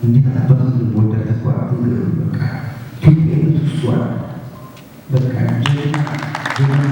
እንዴት አባቱ ወደደ ተቋም በቃ ኢትዮጵያ ተስዋል በቃ ጀግና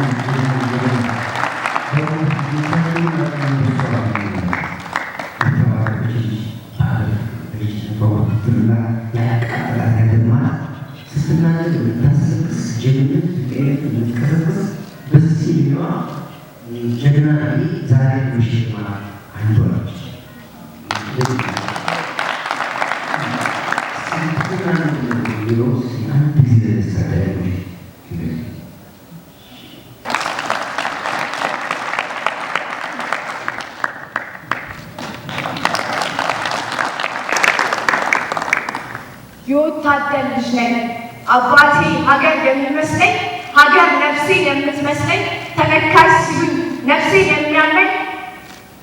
የወታደር ልጅ ነኝ አባቴ ሀገር የሚመስለኝ ሀገር ነፍሴ የምትመስለኝ ተነካሽ ሲሉኝ ነፍሴ የሚያመኝ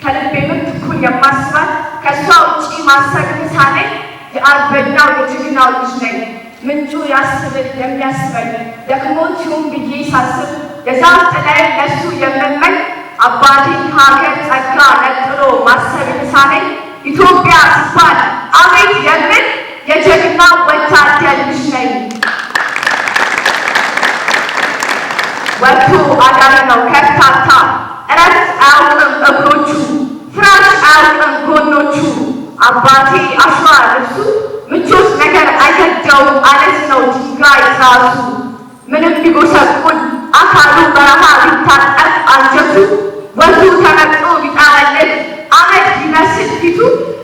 ከልቤ ምት እኩል የማስባት ከእሷ ውጪ ማሰብ ሳነኝ የአርበኛው የጀግናው ልጅ ነኝ ምንጩ ያስብል የሚያስበኝ ደክሞት ይሁን ብዬ ሳስብ የዛፍ ጥላዬን ለሱ የምመኝ አባቴ ሀገር ጸጋ ነጥሎ ማሰብ ሳነኝ ኢትዮጵያ ሲባል አቤት የምን የጀግና ወታደር ልጅ ነኝ። ወጥቶ አዳሪ ነው ከርታታ እረፍት አያውቅም እግሮቹ ፍራሽ አያውቅም ጎኖቹ አባቴ አሸዋ ልብሱ ምቾት ነገር አይገደውም አለት ነው ድንጋይ ራሱ ምንም ቢጎሰቁል አካሉ በረሃ ቢታጠፍ አንጀቱ ወዙ ተመጥቶ ቢጣለል አመድ ቢመስል ፊቱ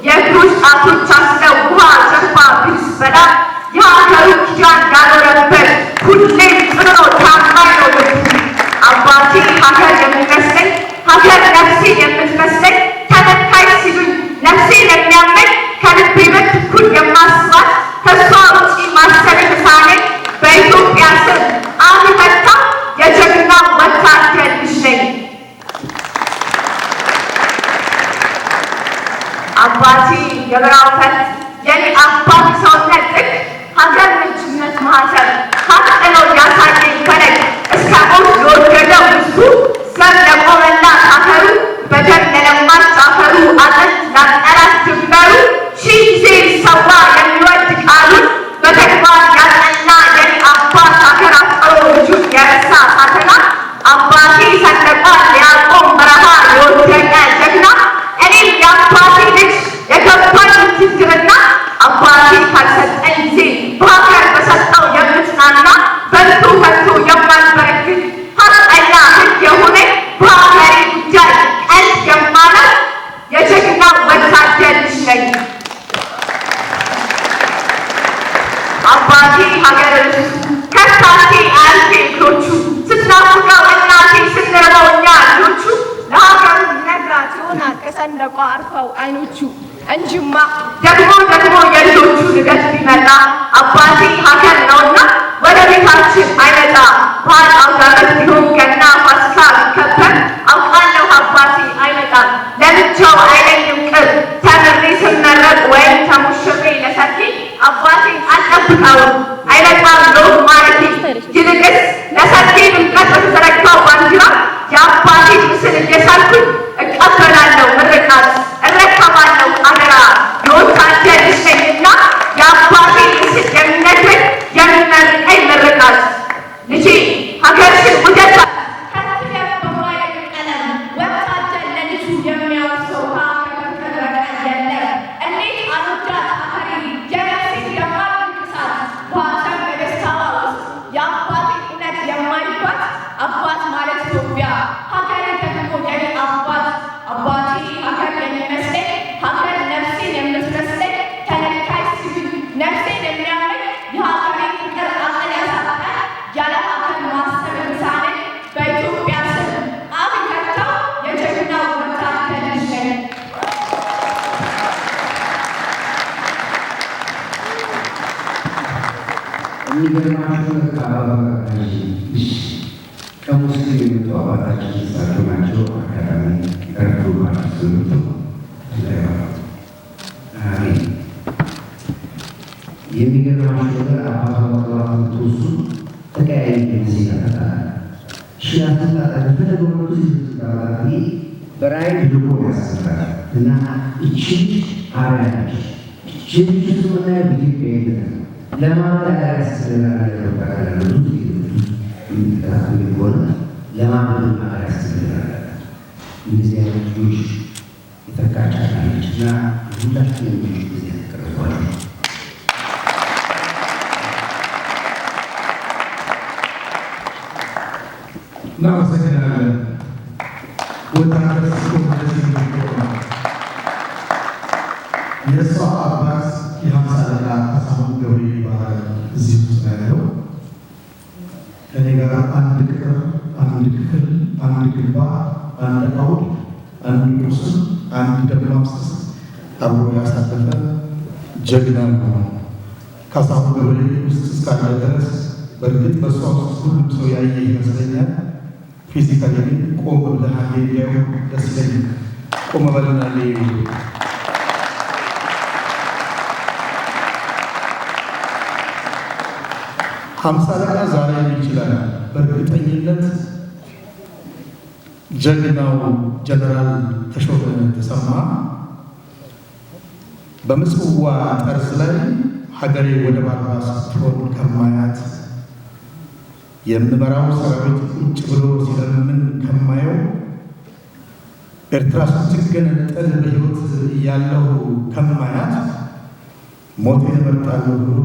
የእግሮች ጣቶች አስለው ውሃ ጀርባ ቢስበላ የሀገሩ ኪዳን ያኖረበት ሁሌም ጽኖ ታማኝ ነው ልቡ አባቴ ሀገር የሚመስለኝ ሀገር ነፍሴ የምትመስለኝ ተነካይ ሲሉኝ ነፍሴ የሚያመኝ ከልቤ ምት እኩል የማስባት ከእሷ ውጪ ማሰብ የተሳነኝ በኢትዮጵያ ስም አፍ ፈታ የጀግና ወታደር ልጅ ነኝ። አባቴ የበራው ፈት የኔ አባት ሰውነት ጥግ ሀገር ምንጭነት ማህተብ ካጥለው ያሳየኝ ፈለግ እስከ ሞት የወደደው እሱ ዘር ለቆመላት አፈሩ በደም ለለማች አፈሩ አጥንት ላጠራት ድንበሩ ሺህ ጊዜ ሰዋ የሚወድ ቃሉን በተግባር ያጸና የኔ አባት ሀገር አፍቅሮ ልጁን የረሳ ሳተና አባቴ ሰንደቋን ሊያቆም በረሃ የወደቀ ጀግና እኔም የአባቴ ልጅ የገባኝ ችግርና አባቴ ካልሰጠኝ ጊዜ በሀገር በሰጠው የምጽናና በልቶ ከቶ የማልበረክት ሀቀኛ ሕግ የሆነኝ በሀገሬ ጉዳይ ቀልድ የማለት የጀግና ወታደር ልጅ ነኝ። አባቴ ሀገር ርሱ ከርታቴ አያቴ እግሮቹ ስትናፍቀው እናቴ ስንርበው እኛ ልጆቹ ለሀገሩ ነግራት ይሆናል ከሰንደቋ አርፈው አይኖቹ እንጂማ ደግሞ የልጆቹ ልደት ቢመጣ አባቴ ሀገር ነውና ወደ ቤታችን አይመጣ በዓል አውደ ዓመት ቢሆን ገና ፋሲካ ቢከበር አውቃለሁ አባቴ አይመጣም ለብቻው አይለኝም ቅር ተምሬ ስመረቅ ወይም ተሞሽሬ ለሰርጌ አባቴን አልጠብቀውም አይመጣም ሎግ ማለቴ ይልቅስ ለሰርጌ ድምቀት በተዘረጋው ባንዲራ የአባቴ ምስል እየሳልኩኝ እቀበላለሁ ምርቃት እረከባለሁ አደራ የወታደር ልጅ ነኝና የአባቴ ምስል የሚነግረኝ የሚመርቀኝ ምርቃት ልጄ ሀገርሽን ውደታ ከትቢያ በማየት ቀለም ወታደር ለልጁ የሚያወርሰው ሀገር ተረቀ የለም እንዴት አልወዳት አፈሪ የነፍሴ የማልንቅሳት በሀዘን በደስታዋ ውስጥ የአባቴ እውነት የማይባት አባት ማለት ኢትዮጵያ ሀገር ደግሞ የኔ አባት አባቴ ሀገር የሚመስለኝ ሀገር ነፍሴን የምትመስለኝ ተነካይ ሲሉኝ ነፍሴን የሚያመኝ የሀገሬ ፍቅር አቅል ያሳጣል ያለ ሀገር ማሰብ ሳነኝ በኢትዮጵያ ስም አፍ ፈታው የጀግና ወታደር ልጅ ነኝ። የሚገርማችሁ ከሙስሊም የመጡ አባታችን እሳቸው ናቸው። አካዳሚ ቀርቶ ማስመጡ የሚገርማችሁ ነገር አባቷ ተወሱ ተቀያይ ጊዜ ተፈጠረ ሽያስታ ተፈለገው በራይ ልቆ ያሰራል እና እቺ አራያች እቺ ሽግግር ምናምን በኢትዮጵያ ለማዳር ያስፈልጋል ለማዳር ያስፈልጋል እንደዚህ አይነት ልጆች የተካቻለች እና ሁላችንም ጊዜ ተቀርቧል። እናመሰግናለን። ወጣት የእሷ አባት የ50 አለቃ ካሳሁን ገብሬ ይባላል። እዚህ ውስጥ ያለው ከኔ ጋር አንድ ቅጥር፣ አንድ ክፍል፣ አንድ ግንባር፣ አንድ አውድ፣ አንድ ቁስል፣ አንድ ደም ማፍሰስ አብሮ ያሳለፈ ጀግና ነው። ካሳሁን ገብሬ ውስጥ እስካለ ድረስ በእርግጥ በእሷ ውስጥ ሁሉም ሰው ያየ ይመስለኛል። ፊዚካሊ ግን ቆም ብለህ እንዲያዩ ደስ ይለኛል። ቆም በልና ሀምሳ አለቃ ዛሬ ይችላል። በእርግጠኝነት ጀግናው ጀነራል ተሾመ ተሰማ በምጽዋ ጠርዝ ላይ ሀገሬ ወደ ባልባ ስትሆን ከማያት የምመራው ሰራዊት ቁጭ ብሎ ሲለምን ከማየው ኤርትራ ስትገነጠል በሕይወት ያለው ከማያት ሞቴን እመርጣለሁ ብሎ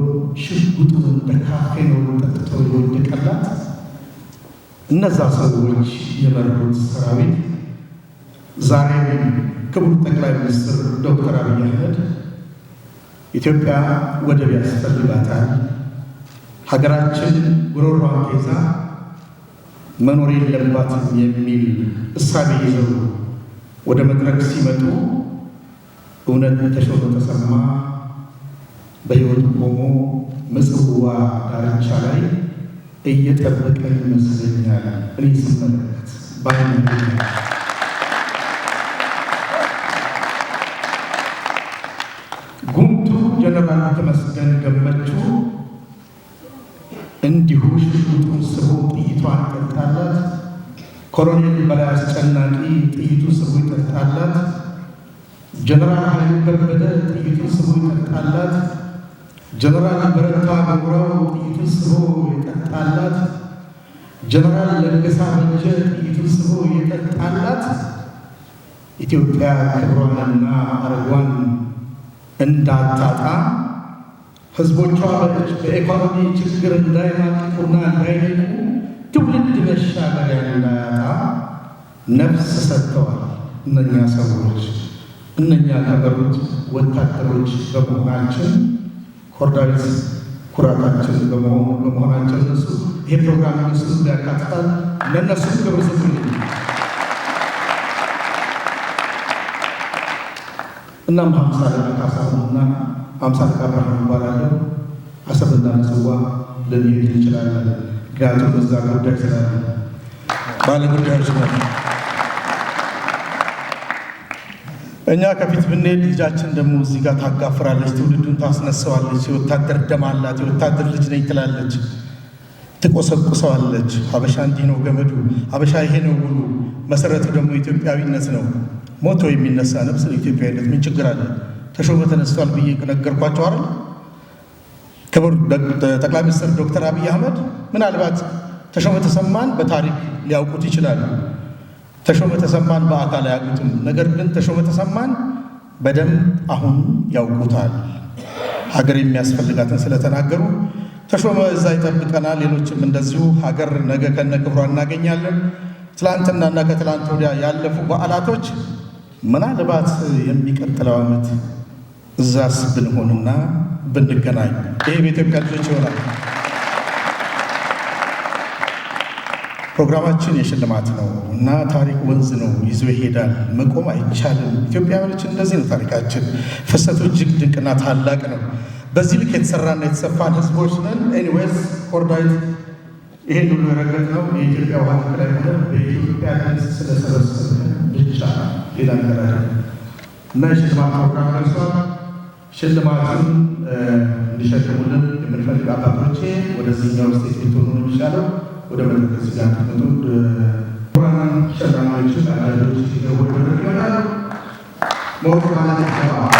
ሽጉጡን እንደ ካፌን ጠጥቶ የወደቀላት እነዛ ሰዎች የመሩት ሰራዊት ዛሬም ክቡር ጠቅላይ ሚኒስትር ዶክተር አብይ አህመድ ኢትዮጵያ ወደብ ያስፈልጋታል፣ ሀገራችን ጉሮሯን ይዛ መኖር የለባትም የሚል እሳቤ ይዘው ወደ መድረክ ሲመጡ እውነት ተሾመ ተሰማ በሕይወት ቆሞ ምጽዋ ዳርቻ ላይ እየጠበቀ ይመስለኛል። እኔ ስመለከት ባይነ ጉምቱ ጀነራል ተመስገን ገመቹ እንዲሁ ሽጉጡን ስቦ ጥይቷን ጠጣላት። ኮሎኔል በላይ አስጨናቂ ጥይቱን ስቦ ይጠጣላት። ጀነራል ኃይሉ ከበደ ጥይቱን ስቦ ይጠጣላት። ጀነራል በረታ በጉራው ጥይቱን ስቦ ይጠጣላት። ጀነራል ለገሳ በጀ ጥይቱን ስቦ ይጠጣላት። ኢትዮጵያ ክብሯንና አረጓን እንዳታጣ ህዝቦቿ በኢኮኖሚ ችግር እንዳይማቅቁና እንዳይንቁ ትውልድ መሻገሪያ እንዳያጣ ነፍስ ሰጥተዋል። እነኛ ሰዎች እነኛ ከበሩት ወታደሮች በመሆናችን ኮርዳዊት ኩራታችን በመሆናቸው እነሱ ይሄ ፕሮግራም እነሱ ያካትታል። ለእነሱ ክብር ስጡልኝ። እናም 50 አለቃ ካሳሁንና 50 አለቃ ብርሃኑ ይባላለሁ። አሰብና ምጽዋ ልንሄድ እንችላለን። ምክንያቱም እዛ ጉዳይ ስላለ ባለ ጉዳዮች ነው። እኛ ከፊት ብንሄድ ልጃችን ደግሞ እዚህ ጋር ታጋፍራለች፣ ትውልዱን ታስነሳዋለች። የወታደር ደም አላት፣ የወታደር ልጅ ነኝ ትላለች፣ ትቆሰቁሰዋለች። ሀበሻ እንዲህ ነው ገመዱ፣ ሀበሻ ይሄ ነው ውሉ፣ መሰረቱ ደግሞ ኢትዮጵያዊነት ነው። ሞቶ የሚነሳ ነፍስ ነው ኢትዮጵያዊነት። ምን ችግር አለ? ተሾመ ተነስቷል ብዬ ነገርኳቸው አይደል? ክቡር ጠቅላይ ሚኒስትር ዶክተር አብይ አህመድ ምናልባት ተሾመ ተሰማን በታሪክ ሊያውቁት ይችላሉ። ተሾመ ተሰማን በአካል አያውቁትም። ነገር ግን ተሾመ ተሰማን በደንብ አሁን ያውቁታል። ሀገር የሚያስፈልጋትን ስለተናገሩ ተሾመ እዛ ይጠብቀናል። ሌሎችም እንደዚሁ ሀገር ነገ ከነ ክብሯ እናገኛለን። ትላንትናና ከትላንት ወዲያ ያለፉ በዓላቶች ምናልባት የሚቀጥለው ዓመት እዛስ ብንሆንና ብንገናኝ ይሄ በኢትዮጵያ ልጆች ይሆናል። ፕሮግራማችን የሽልማት ነው እና ታሪክ ወንዝ ነው፣ ይዞ ይሄዳል። መቆም አይቻልም። ኢትዮጵያውያኖች እንደዚህ ነው ታሪካችን። ፍሰቱ እጅግ ድንቅና ታላቅ ነው። በዚህ ልክ የተሰራና የተሰፋን ህዝቦች ነን። ኤኒዌይስ ኮርዳዊት ይሄን ሁሉ የረገጥነው የኢትዮጵያ ውሃ ላይ ሆነ በኢትዮጵያ ድምፅ ስለሰበሰበ ብቻ ሌላ ነገር አይደለም እና የሽልማት ፕሮግራም ደርሷል። ሽልማቱን እንዲሸልሙልን የምንፈልግ አባቶቼ ወደዚህኛው ስቴት ብትሆኑ ነው የሚሻለው። ወደ መድረክ ጋር ተመጡ ፕሮግራም ሸላማዎች አዳጆች ሲገቡ ወደ መድረክ ይመጣሉ። ሞት ማለት ይችላል።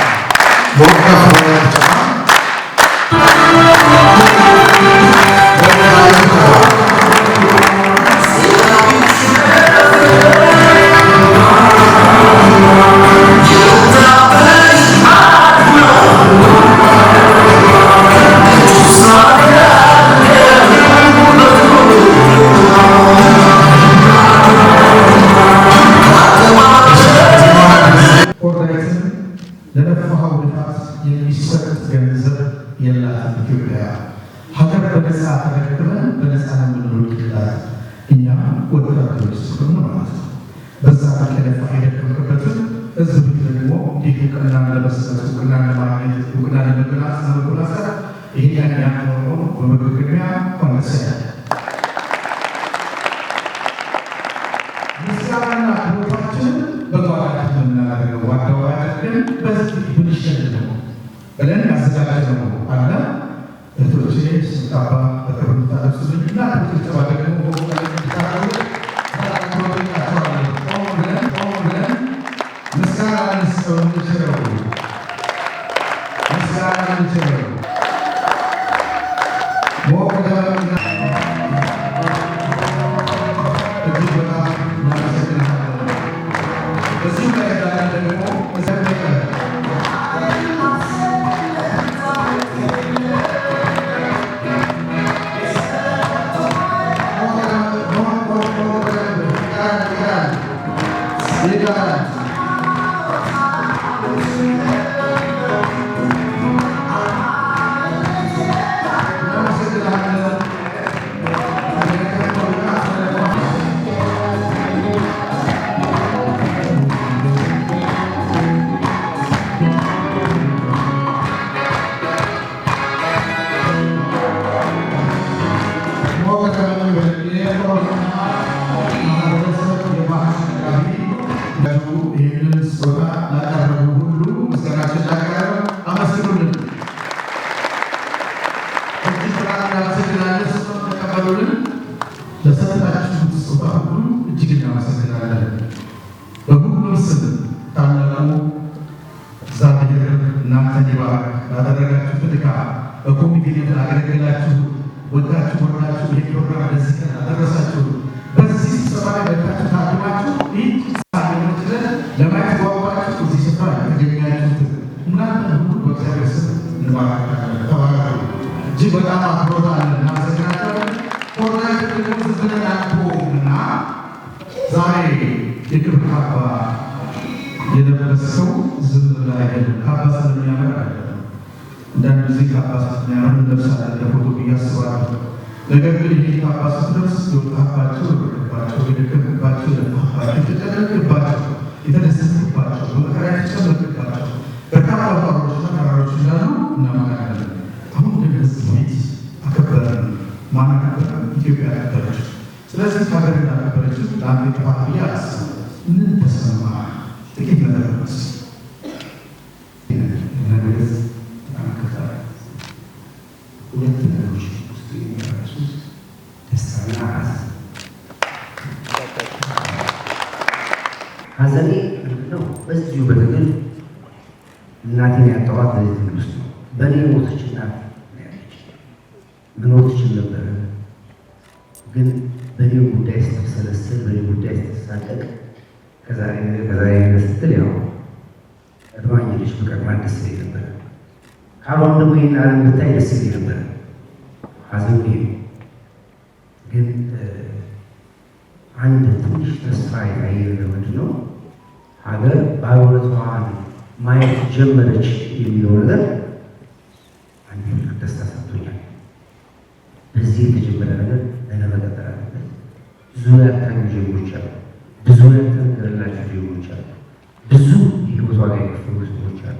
ሐዘኔ ነው በዚሁ በትግል እናቴን ያጣኋት በዚህ ትግል ውስጥ ነው። በእኔ ሞተች እናት ያለች መኖር ትችል ነበረ፣ ግን በእኔ ጉዳይ ስትሰለስል በእኔ ጉዳይ ስትሳቀቅ ከዛሬ ነገ ስትል ያው ቀድማኝ ልጅ በቀድማ ደስ ይለኝ ነበረ። ካልሆነ ደግሞ ይህን ዓለም ብታይ ደስ ይለኝ ነበረ። ሐዘኑ ይሄ ነው። ግን አንድ ትንሽ ተስፋ የታየ ነገር ምንድን ነው? ሀገር ባለውለታዋን ማየት ጀመረች የሚለው ነገር አንድ ትልቅ ደስታ ሰጥቶኛል። በዚህ የተጀመረ ነገር ነገ መቀጠል አለበት። ብዙ ያታኙ ዜጎች አሉ፣ ብዙ ያልተነገረላቸው ዜጎች አሉ፣ ብዙ የህይወት ዋጋ የከፈሉ ሰዎች አሉ።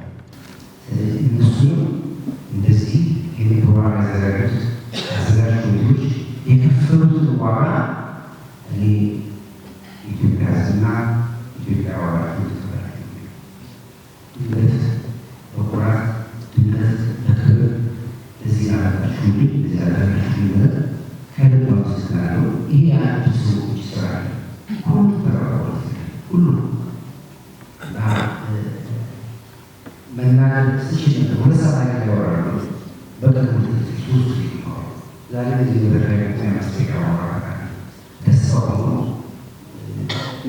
ስለዚህ እነሱም እንደዚህ የፕሮግራም አዘጋጅ ኮሚቴዎች የከፈሉትን ዋጋ እኔ ኢትዮጵያ ሕዝብና ኢትዮጵያ ዋጋቸው ተከታታይ በኩራት ድነት በክብር እዚህ ያላችሁ እዚህ ያላችሁ ይመት ከልብ አመሰግናለሁ። ይሄ የአንድ ሰዎች ስራ ሁሉ ተራራዎች ሁሉ መናገር ስችል ሁለት ሰዓት ያወራሉ በቀን ዛሬ እዚህ በተረጋግጠ ማስጠቃ ማራካ ተስፋው ነው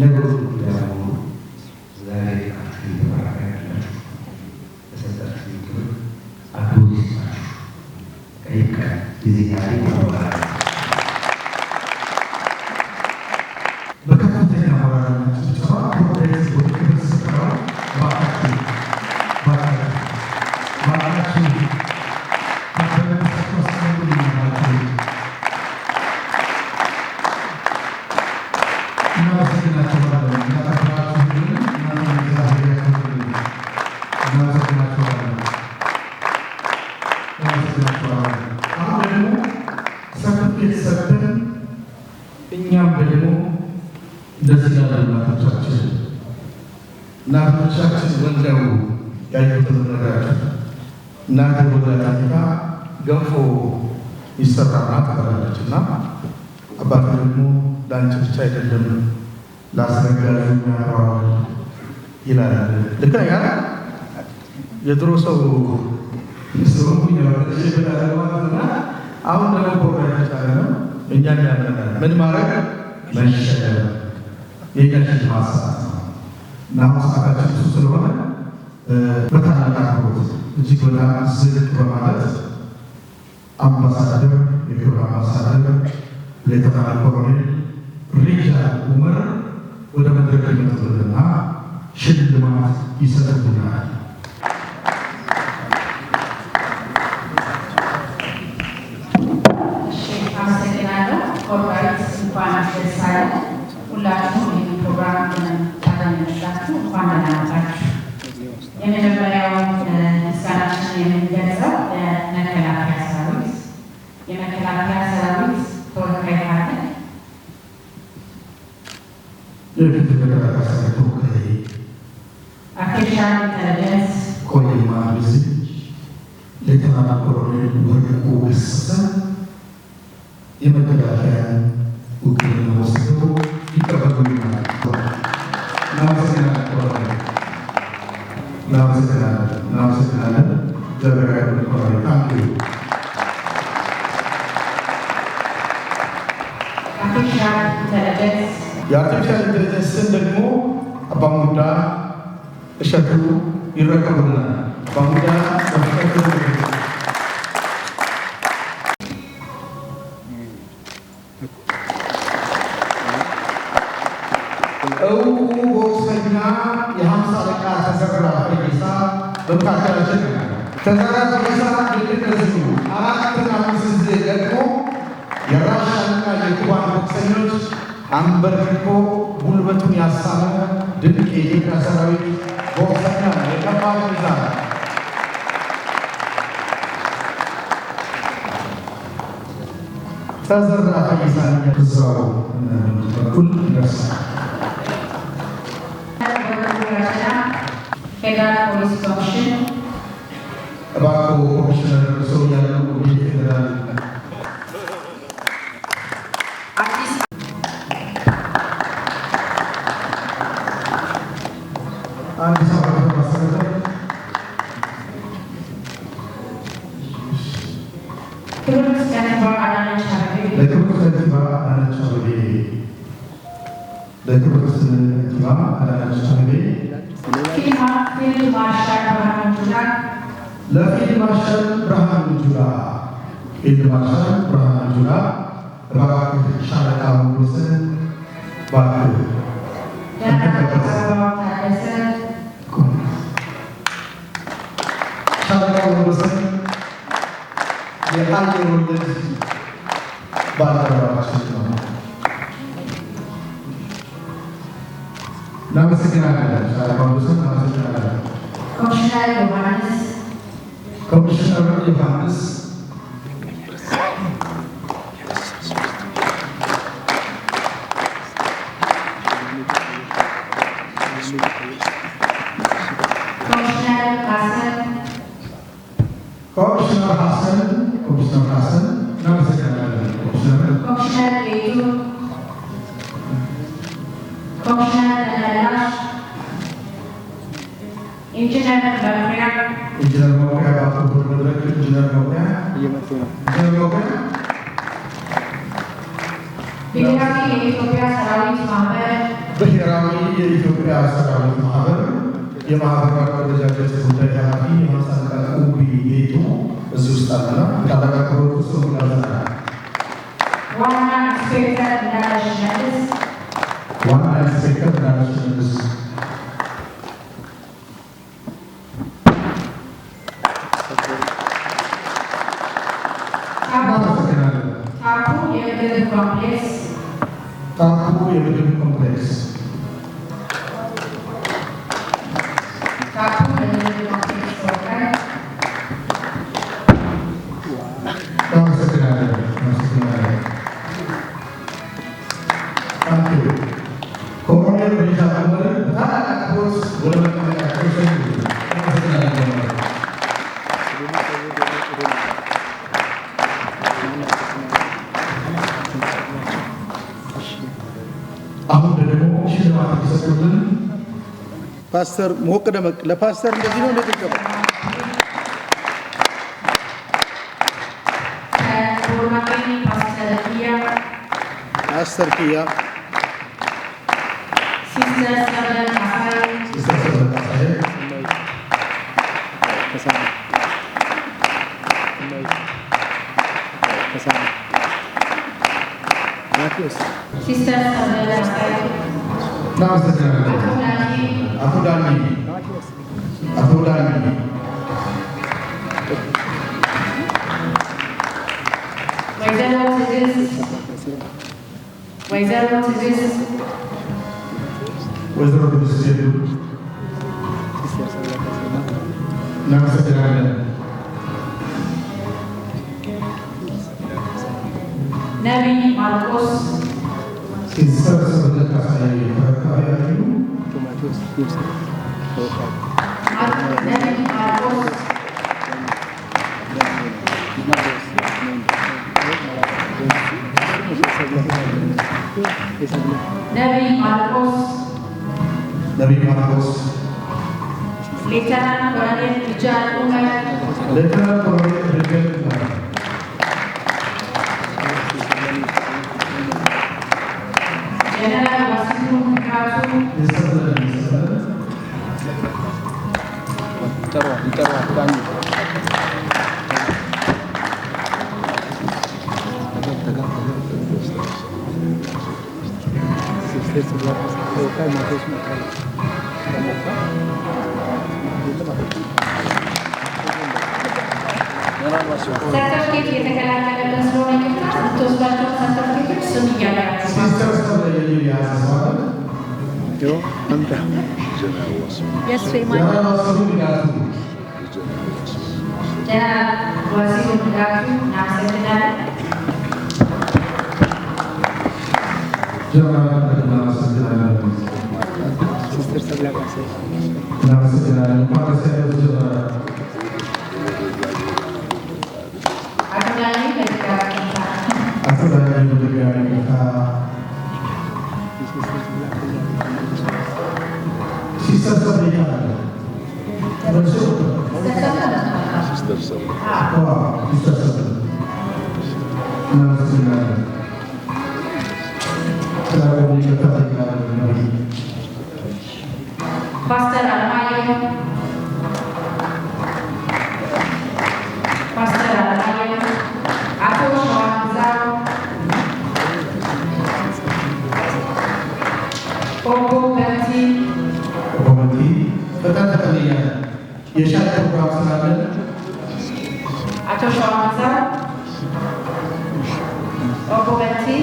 ነገሮች ይላሉ ዛሬ አጥቂ ማራካ ያላችሁ ተሰጣችሁ ይሁን አቶዲስ ከይካ እዚህ ጋር ይወራል በከፍተኛ ማራካ ተስፋ ፕሮጀክት ወጥቶ ተሰራው ባካችሁ እኛም ደግሞ እንደዚህ እናቶቻችን ወልደው ያዩትን ነገር እናት ወላዲቷ ገንፎ ይሰራና ትበላለች እና አባት ደግሞ ለአንቺ ብቻ አይደለም ላስነጋሪ ያወራል ይላል። ልክ ነው ያ የድሮ ሰው ስለሆነ ያወራልና አሁን ደግሞ ፕሮግራም ታረና እኛን ያመናል ምን ማድረግ መሸለም የቀሽን ማሳት ናማሳታችን እሱ ስለሆነ በታላቅ አክብሮት እጅግ በጣም ዝቅ በማለት አምባሳደር የክብር አምባሳደር ሌተናል ኮሎኔል ሪቻርድ ኡመር ወደ መድረክ ይመጡልንና ሽልማት ይሰጡልናል። ሁላችሁም ይህ ፕሮግራም ታገኙላችሁ። እንኳን ደህና መጣችሁ። የመጀመሪያው ምስጋናችን የምንገልጸው ለመከላከያ ሰራዊት ተወካይ ካለ አርቲፊሻል ኢንተለጀንስ ኮሌማ ቢዝነስ ሌተናል ኮሎኔል ወርቁ ገሰሰ የመከላከያ ውክልና ወስደው ይቀበሉናል። እናመሰግናለን። ዘበራዊ ኮሎኔል ታንኪ የአርቲፊሻል ኢንተለጀንስን ደግሞ አባሙዳ እሸቱ ይረከቡናል። አባሙዳ እውቁ ቦክሰኛ የ50 አለቃ ተዘራ ፈይሳ በመካከላችን ተዘራ ፈይሳ እንደዚህ 4 እና 5 ጊዜ ደግሞ የራሻና የኩባን ቦክሰኞች አንበርክኮ ጉልበቱን ያሳመ ድንቅ የኢትዮጵያ ሰራዊት ቦክሰኛ የከባድ ሚዛን ተዘራ ፈይሳ ከዛው በኩል ደርሰናል። ፌዴራል ፖሊስ ኮሚሽን እባክዎ ኮሚሽነር ሰው ያለው ፌዴራል አዲስ አበባ ማስተዳደር ክብርት ከንቲባ አዳነች አቤቤ ለክብርት ከንቲባ አዳነች አቤቤ ፊልድ ማርሻል ብርሃኑ ጁላ እባክህ ሻለቃ ሞገስን እባክህ ሻለቃ ሞገስን የአየር ወለድ ባልደረባችን ነው። እናመሰግናለን። ሻለቃ ሞገስን እናመሰግናለን። ኮሚሽነር ዮሐንስ ኮሚሽነር ሐሰን እናመሰግናለን። ኮሚሽነር ቤቱ ኮሚሽነር ደመላሽ ኢንጂነር መኩሪያ ኢንጂነር መኩሪያ ብሔራዊ የኢትዮጵያ ሰራዊት ማህበር የማህበራት አደረጃጀት ጉዳይ ኃላፊ የማሳቃ ኡቢ ጌቱ እዚህ ውስጥ አለና ካላቀረቡ ሰው ጋር ዋና ኢንስፔክተር ዳሽነስ ታፑ የምግብ ኮምፕሌክስ ፓስተር ሞቅ ደመቅ ለፓስተር እንደዚህ ነው እንደተቀበለ ፓስተር ኪያ ሲስተር Nabi Marcos Sister sebenarnya saya berkaya itu Nabi Marcos Nabi Marcos Lieutenant Colonel Rijal Umar Lieutenant Colonel Rijal Umar General Wasimu Ratu Sertifikat የተከላከለበት ስለሆነ ይቅርታ ተወስዳቸው ሰርቲፊኬት ስም እያላችሁ Pastor Almayo Aku Shawazao Ogo Berti Betul-betul ya Yesha program selalu Aku Shawazao Ogo Berti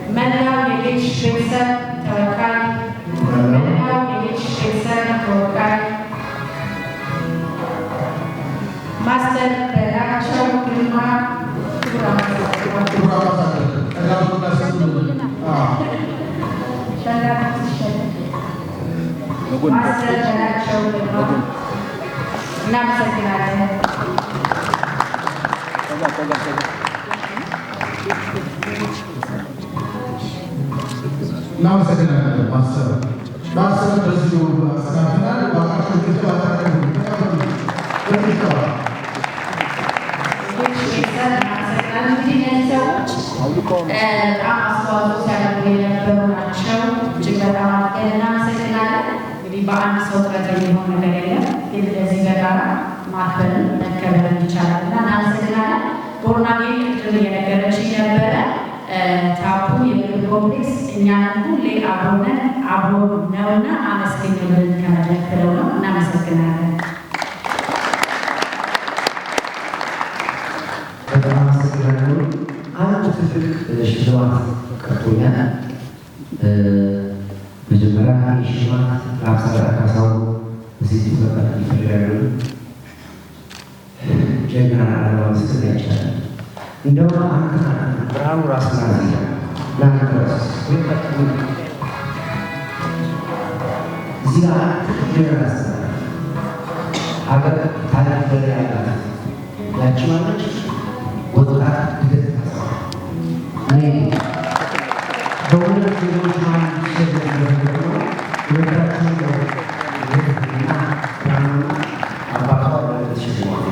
Menau Yelich Shwesa Tawakal Menau Yelich Shwesa Tawakal Master Beracho Prima Master Beracho Prima Nam Sekiranya Nam Sekiranya Master Presidio Sekarang bakal kita በጣም አስተዋጽኦ ሲያደርጉ የነበሩ ናቸው። እጅግ በጣም አድርገን እናመሰግናለን። እንግዲህ በአንድ ሰው ጥረት የሚሆን ነገር የለም፣ ግን እንደዚህ በጋራ ማክበርን መከበርን ይቻላል እና እናመሰግናለን። ቦርናጌ ቅድም እየነገረችኝ ነበረ ታፑ የምግብ ኮምፕሌክስ እኛን ሁሌ አብሮ ነውና አመስግኑልን ከመድረክ ብለው ነው። እናመሰግናለን። በጣም አመሰግናለሁ። አንድ ትልቅ ሽልማት ቀርቶኛል። መጀመሪያ ሽልማት ለአምሳለ ካሳው እዚህ ተፈቀደ ይፈልጋሉ። ጀግና ለማመስገን አይቻልም። እንደውም አንተ ብርሃኑ ራስና ለአንተ ራስ እዚህ ጋር ጀግና ሀገር ታሪክ በላይ ያላት ያቺ ማለች ወጣት ግለት እኔ በሁለት ዜጎች ማለት ይችላል ሁለታችን እና አባቷ ለተሸክሟል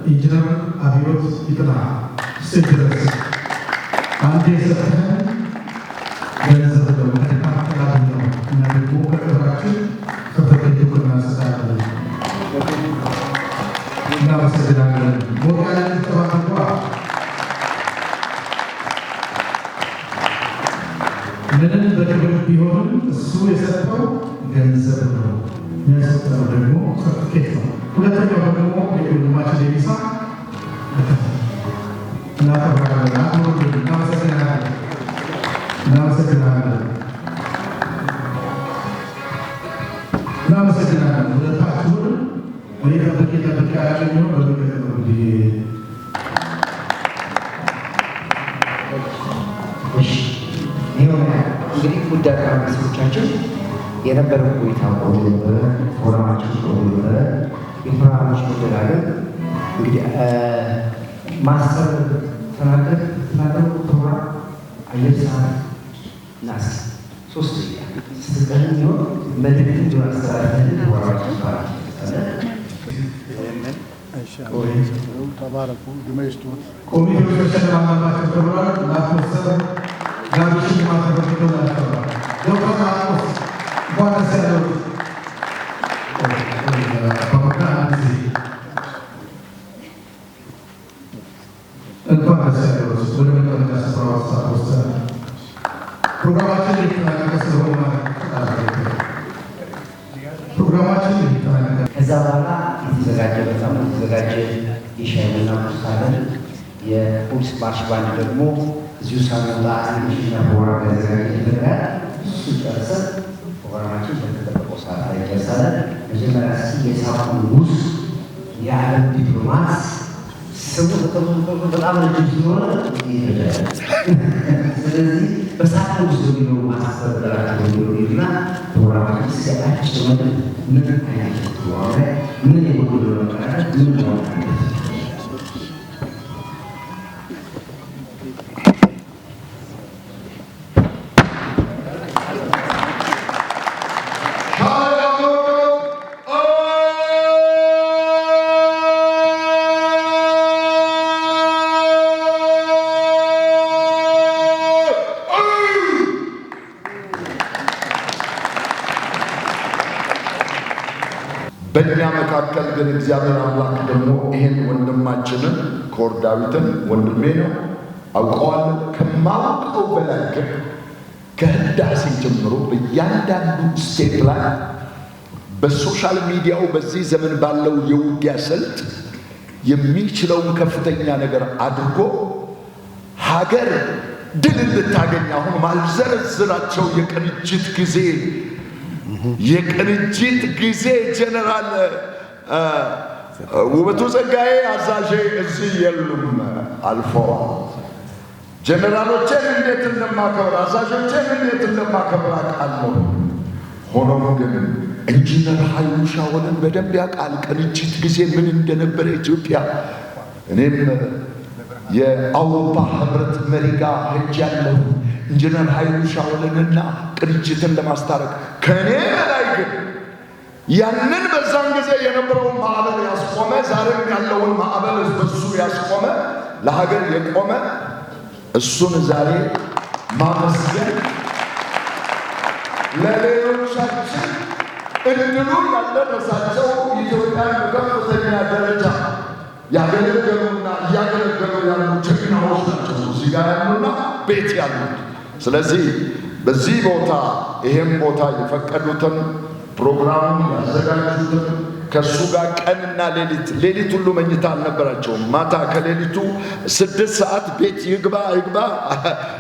ኢንጂነር አብዮት ይጥና ስድረስ አንድ የሰጠን ገንዘብ ደግሞ ተካፍላል ነው እና ደግሞ ከጥራችን ከተፈለጉ እናስታለን እናመሰግናለን። ሞራልን ተባብሯ ምንም በክብር ቢሆንም እሱ የሰጠው ገንዘብ ነው፣ የሰጠው ደግሞ ሰርቲፊኬት ነው። ሁለተኛው ደግሞ የወንድማችን ዴቪሳ እናከብራለን። አክብሩልን። እናመሰግናለን። ሁለታችሁን እኔ ጠብቄ ያገኘው በሚቀጥለው ጊዜ እንግዲህ ውድ አድማጮቻችን የነበረው ቆይታ ቆንጆ ነበረ። ፎረማችን ቆንጆ ነበረ። የፕሮግራሞች መደጋገር እንግዲህ ማስተር ተናገር ፕሮግራም አየር ሰዓት ናስ 3 ስትቀን ነው መልእክት እንዲሆን አስተላልፈን ፕሮግራማችን ይባላል። ተባረኩ። ኮሚቴዎች ተሸላማቸው ተብሏል። ላፎሰር ጋብሽ ማተፈቅዶላቸው ዶክተር ማርቆስ እንኳን ደስ ያለው ከዛ በኋላ የተዘጋጀ በጣም የተዘጋጀ የሻይና ቁርሳለን የፖሊስ ማርሽ ባንድ ደግሞ እዚሁ ሳንወጣ ትንሽና ፕሮግራም ያዘጋጀ ይደረጋል። እሱ ጨርሰን ፕሮግራማችን በተጠበቀው ሰዓት ላይ ጨርሰናል። መጀመሪያ እስኪ የሳቁ ንጉሥ የዓለም ዲፕሎማት ስሙ በጣም ረጅም ስለሆነ ይፈጃል። ስለዚህ በሳቅ ውስጥ የሚኖሩ ማስተዳደራቸው የሚሆኑና ፕሮግራማችን ሲሰጣቸው ምን አይነት ፕሮግራም ላይ ምን የጎደለ መቀራረት ምን ሆነ በእኛ መካከል ግን እግዚአብሔር አምላክ ደግሞ ይሄን ወንድማችንን ኮር ዳዊትን ወንድሜ ነው አውቀዋለሁ። ከማውቀው በላይ ግን ከህዳሴ ጀምሮ በእያንዳንዱ ስቴፕ ላይ በሶሻል ሚዲያው በዚህ ዘመን ባለው የውጊያ ስልት የሚችለውን ከፍተኛ ነገር አድርጎ ሀገር ድል እንድታገኝ አሁን ማልዘረዝራቸው የቅንጅት ጊዜ ጀነራል ውበቱ ጸጋዬ አዛዤ እዚህ የሉም አልፈዋል። ጀነራሎቼን እንዴት እንደማከብር አዛዦቼን እንዴት እንደማከብር አውቃለሁ። ሆኖም ግን ኢንጂነር ኃይሉ ሻወልን በደንብ ያውቃል ቅንጅት ጊዜ ምን እንደነበረ ኢትዮጵያ። እኔም የአውሮፓ ህብረት መሪ ጋር ሄጃለሁ ኢንጂነር ኃይሉ ሻውልንና ቅንጅትን ለማስታረቅ። ከኔ በላይ ግን ያንን በዛን ጊዜ የነበረውን ማዕበል ያስቆመ ዛሬም ያለውን ማዕበል በሱ ያስቆመ ለሀገር የቆመ እሱን ዛሬ ማመስገን ለሌሎቻችን እድሉ ያልደረሳቸው ኢትዮጵያን በከፍተኛ ደረጃ ያገለገሉና እያገለገሉ ያሉ ጀግናዎች ናቸው እዚህ ጋር ያሉና ቤት ያሉት። ስለዚህ በዚህ ቦታ ይሄም ቦታ የፈቀዱትን ፕሮግራሙን ያዘጋጁትን ከሱ ጋር ቀንና ሌሊት ሁሉ መኝታ አልነበራቸውም። ማታ ከሌሊቱ 6 ሰዓት ቤት ይግባ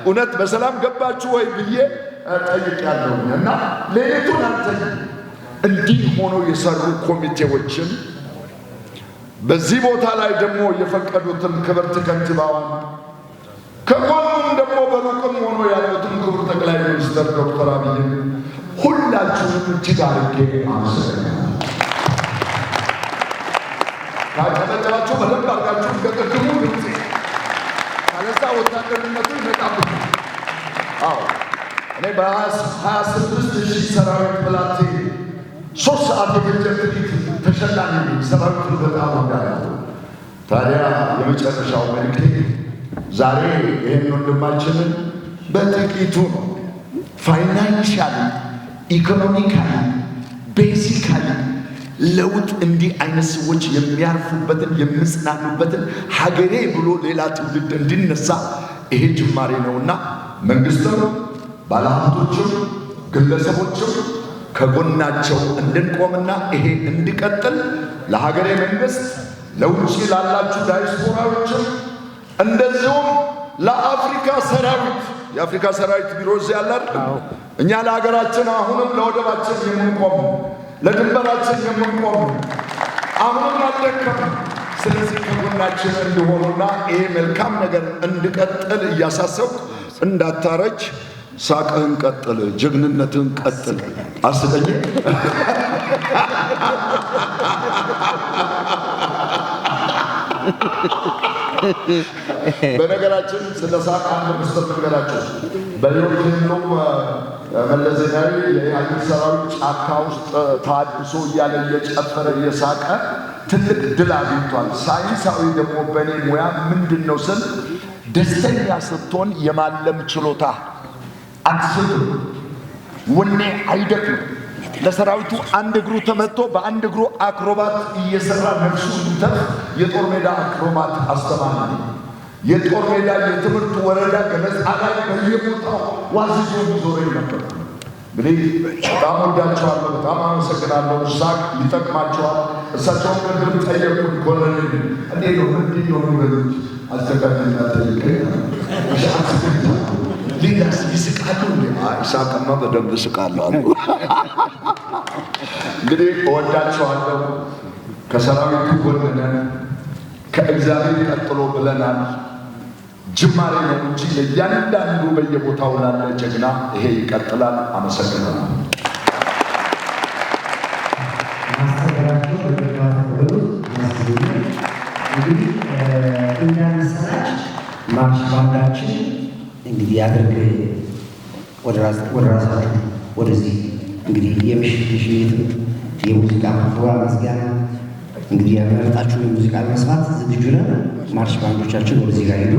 እውነት በሰላም ገባችሁ ወይ ብዬ ጠይቄያለሁ እና ሌሊቱን አልተኛም። እንዲህ ሆኖ የሰሩ ኮሚቴዎችን በዚህ ቦታ ላይ ደግሞ የፈቀዱትን ክብርት ከንቲባዋን ከጎኑም ደግሞ በሩቅም ሆኖ ያሉትን ክቡር ጠቅላይ ሚኒስትር ዶክተር አብይን ሁላችሁንም እጅግ አድርጌ አመሰግናለሁ። ካጨበጨባችሁ በደንብ አድርጋችሁ ከቅድሙ ድምፄ ካለዛ ወታደርነቱ ይመጣብኝ። አዎ እኔ በ26,000 ሰራዊት ብላቴ 3 ሰዓት የፈጀ ትርኢት ተሸላሚ ሰራዊቱ በጣም ወዳለሁ። ታዲያ የመጨረሻው መልእክቴ ዛሬ ይህን ወንድማችንን በጥቂቱ ነው ፋይናንሻሊ ኢኮኖሚካሊ ቤዚካሊ ለውጥ እንዲህ አይነት ሰዎች የሚያርፉበትን የሚጽናኑበትን ሀገሬ ብሎ ሌላ ትውልድ እንዲነሳ ይሄ ጅማሬ ነውና መንግስትም ባለሀብቶችም ግለሰቦችም ከጎናቸው እንድንቆምና ይሄ እንዲቀጥል ለሀገሬ መንግስት ለውጭ ላላችሁ ዳያስፖራዎችም እንደዚሁም ለአፍሪካ ሰራዊት የአፍሪካ ሰራዊት ቢሮ እዚህ ያለ እኛ ለሀገራችን አሁንም ለወደባችን የምንቆም ለድንበራችን የምንቆም አሁንም አልደከም። ስለዚህ ከጎናችን እንዲሆኑና ይሄ መልካም ነገር እንዲቀጥል እያሳሰብኩ እንዳታረጅ ሳቅህን ቀጥል፣ ጀግንነትህን ቀጥል። አስቀኝ በነገራችን ስለ ሳቅ አንድ ምስጢር ልንገራችሁ። በሌሎችም መለስ ዜናዊ የኢህአዴግ ሰራዊት ጫካ ውስጥ ታድሶ እያለ እየጨፈረ እየሳቀ ትልቅ ድል አግኝቷል። ሳይንሳዊ ደግሞ በእኔ ሙያ ምንድን ነው ስል ደስተኛ ስትሆን የማለም ችሎታ አትስትም፣ ወኔ አይደክም። ለሰራዊቱ አንድ እግሩ ተመቶ በአንድ እግሩ አክሮባት እየሰራ ነፍሱ እንዲተርፍ የጦር ሜዳ አክሮባት አስተማሪ የጦር ሜዳ የትምህርት ወረዳ ገለጻ ላይ በየቦታው ዋዝዞ ዞሬ ነበር። እንግዲህ በጣም ወዳቸዋለሁ፣ በጣም አመሰግናለሁ። ሳቅ ይጠቅማቸዋል። እሳቸውን ቅድም ጠየቁን ኮሎኔል እንዴት ነው እንዲህ ነው የሚበሉት አዘጋጅና ጠይቀኝ ሌላስ ይስቃሉ እንዴ? ይሳቅማ በደንብ እስቃለሁ አሉ። እንግዲህ እወዳቸዋለሁ። ከሰራዊቱ ጎን ነን፣ ከእግዚአብሔር ቀጥሎ ብለናል። ጅማሬ ነው እንጂ ለእያንዳንዱ በየቦታው ላለ ጀግና ይሄ ይቀጥላል። አመሰግናለሁ። እንግዲህ እንዳንሰራጭ ማርሽ ባንዳችን እንግዲህ ያድርግ ወደ ራሳችሁ ወደዚህ እንግዲህ የምሽት የሙዚቃ ፕሮግራም ማስጋና እንግዲህ ያመረጣችሁ የሙዚቃ መስራት ዝግጁ ነን። ማርሽ ባንዶቻችን ወደዚህ ጋር ሄዱ።